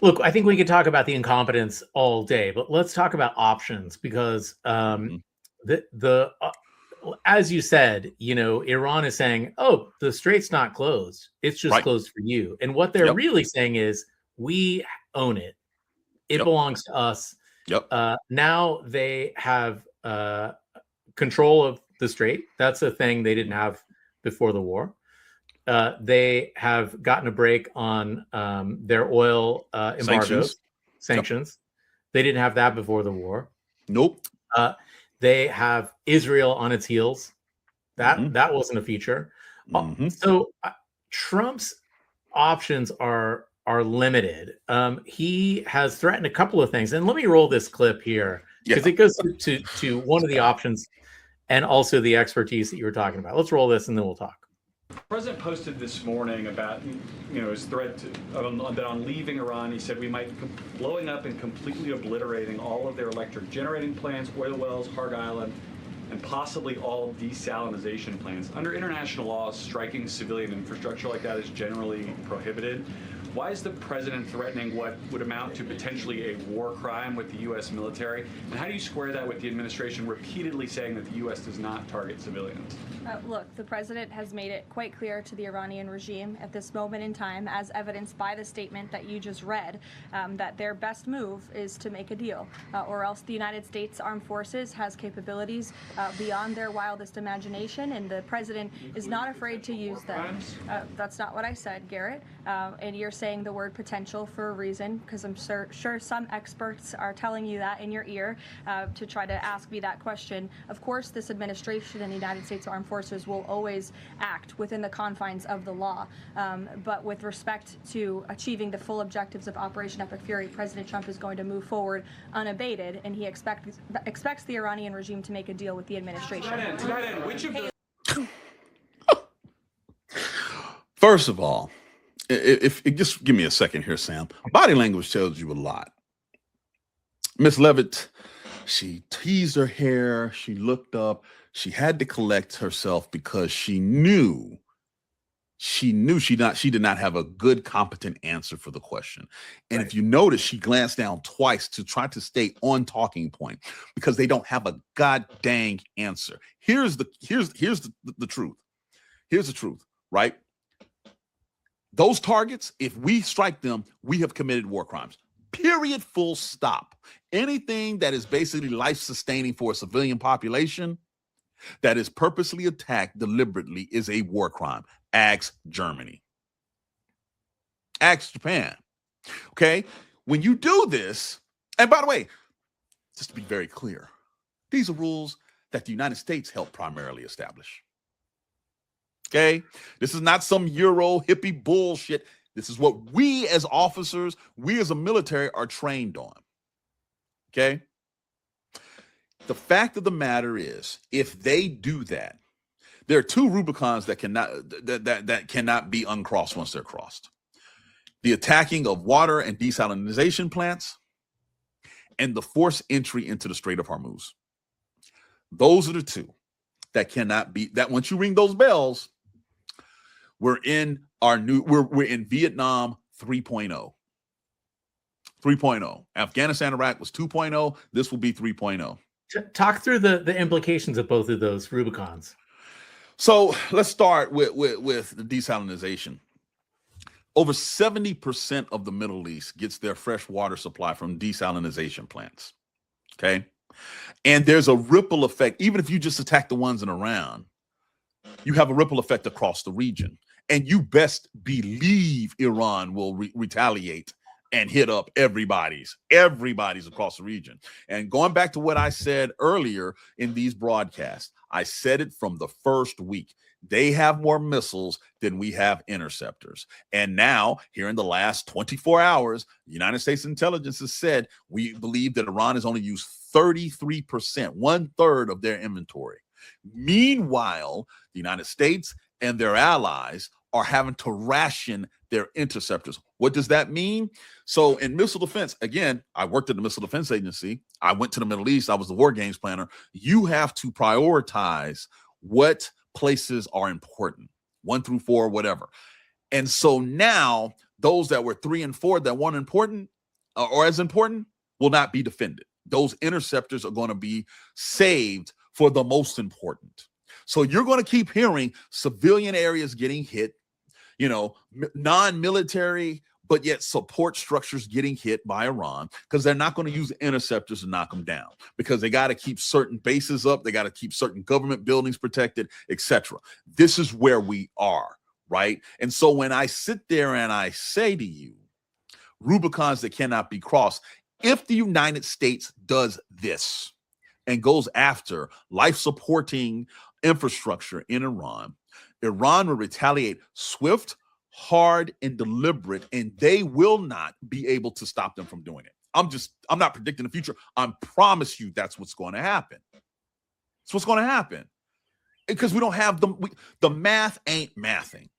Look, I think we could talk about the incompetence all day, but let's talk about options because Mhm. the as you said, Iran is saying, "Oh, the strait's not closed; it's just Right. closed for you." And what they're Yep. really saying is, "We own it; it Yep. belongs to us." Yep. Now they have control of the strait. That's a thing they didn't Mhm. have before the war. They have gotten a break on their oil Sanctions. embargoes, Yep. sanctions. They didn't have that before the war. Nope. Uh, they have Israel on its heels. That Hmm. that wasn't a feature. Hmm. So Trump's options are limited. He has threatened a couple of things, and let me roll this clip here because Yeah. it goes to one It's of the bad. options and also the expertise that you were talking about. Let's roll this, and then we'll talk. The president posted this morning about, his threat that on leaving Iran, he said we might blowing up and completely obliterating all of their electric generating plants, oil wells, Harg Island, and possibly all desalinization plants. Under international law, striking civilian infrastructure like that is generally prohibited. Why is the president threatening what would amount to potentially a war crime with the U.S. military? And how do you square that with the administration repeatedly saying that the U.S. does not target civilians? Look, the president has made it quite clear to the Iranian regime at this moment in time, as evidenced by the statement that you just read, that their best move is to make a deal, or else the United States Armed Forces has capabilities beyond their wildest imagination, and the president is not afraid to use them. That's not what I said, Garrett. And you're saying the word potential for a reason, because I'm sure some experts are telling you that in your ear to try to ask me that question. Of course, this administration and the United States Armed Forces will always act within the confines of the law. But with respect to achieving the full objectives of Operation Epic Fury, President Trump is going to move forward unabated, and he expects the Iranian regime to make a deal with the administration. To that end, which of the First of all, if just give me a second here, Sam. Body language tells you a lot. Miss Levitt, she teased her hair. She looked up. She had to collect herself because she did not have a good, competent answer for the question. And Right. if you notice, she glanced down twice to try to stay on talking point because they don't have a god dang answer. Here's the truth. Here's the truth, right? Those targets, if we strike them, we have committed war crimes. Period, full stop. Anything that is basically life sustaining for a civilian population that is purposely attacked deliberately is a war crime. Ask Germany. Ask Japan. Okay? When you do this, and by the way, just to be very clear, these are rules that the United States helped primarily establish. Okay? This is not some Euro hippie bullshit. This is what we as officers, we as a military are trained on. Okay? The fact of the matter is, if they do that, there are two Rubicons that cannot be uncrossed once they're crossed. The attacking of water and desalinization plants and the forced entry into the Strait of Hormuz. Those are the two that cannot be, that once you ring those bells, we're in Vietnam 3.0. 3.0. Afghanistan, Iraq was 2.0. This will be 3.0. Talk through the implications of both of those Rubicons. So let's start with the desalinization. Over 70% of the Middle East gets their fresh water supply from desalinization plants. Okay. And there's a ripple effect. Even if you just attack the ones in Iran, you have a ripple effect across the region. And you best believe Iran will retaliate and hit up everybody's across the region. And going back to what I said earlier in these broadcasts, I said it from the first week. They have more missiles than we have interceptors. And now, here in the last 24 hours, the United States intelligence has said we believe that Iran has only used 33%, 1/3 of their inventory. Meanwhile, the United States and their allies are having to ration their interceptors. What does that mean? So in missile defense, again, I worked at the Missile Defense Agency. I went to the Middle East. I was the war games planner. You have to prioritize what places are important, 1 through 4, whatever. And so now those that were 3 and 4 that weren't important or as important will not be defended. Those interceptors are going to be saved for the most important. So you're going to keep hearing civilian areas getting hit, non-military, but yet support structures getting hit by Iran, because they're not going to use interceptors to knock them down, because they got to keep certain bases up. They got to keep certain government buildings protected, etc. This is where we are, right? And so when I sit there and I say to you, Rubicons that cannot be crossed, if the United States does this and goes after life-supporting infrastructure in Iran, Iran will retaliate swift, hard, and deliberate, and they will not be able to stop them from doing it. I'm not predicting the future. I promise you that's what's going to happen. It's what's going to happen. Because we don't have the math ain't mathing.